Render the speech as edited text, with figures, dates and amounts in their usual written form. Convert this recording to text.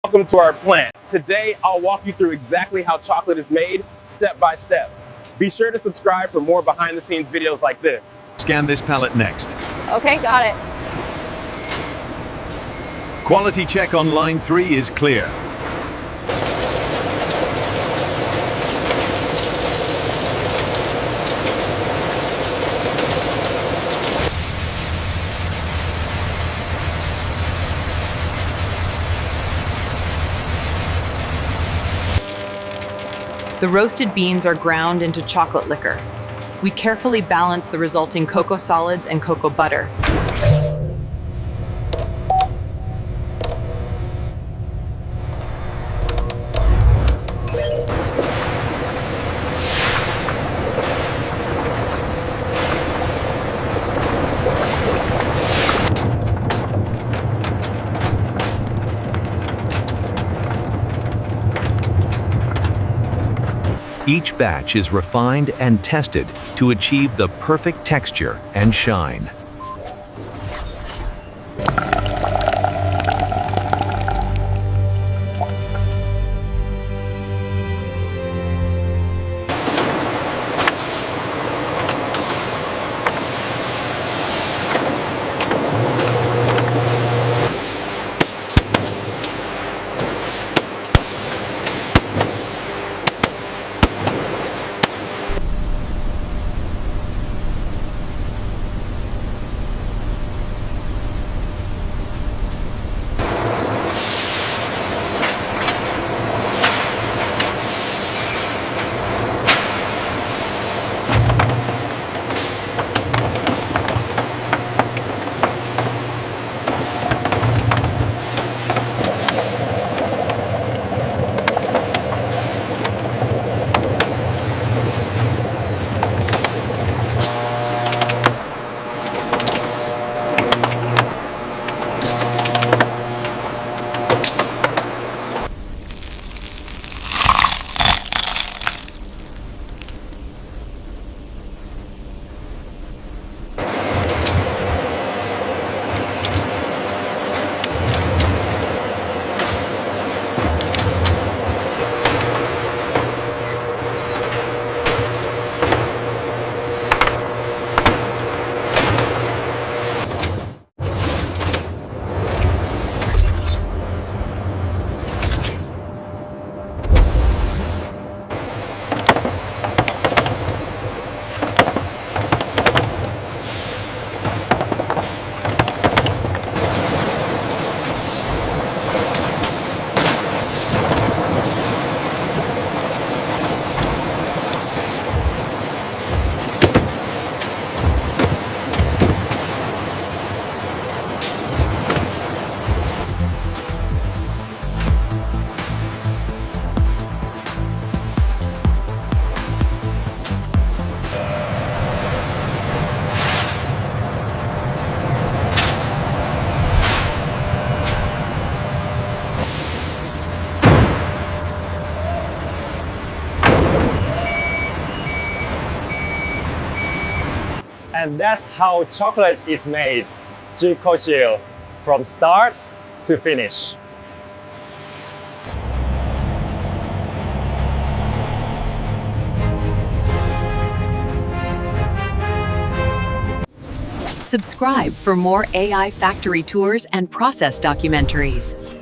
Welcome to our plant. Today, I'll walk you through exactly how chocolate is made, step by step. Be sure to subscribe for more behind-the-scenes videos like this. Scan this pallet next. Okay, got it. Quality check on line 3 is clear. The roasted beans are ground into chocolate liquor. We carefully balance the resulting cocoa solids and cocoa butter. Each batch is refined and tested to achieve the perfect texture and shine. And that's how chocolate is made, Conching, from start to finish. Subscribe for more AI factory tours and process documentaries.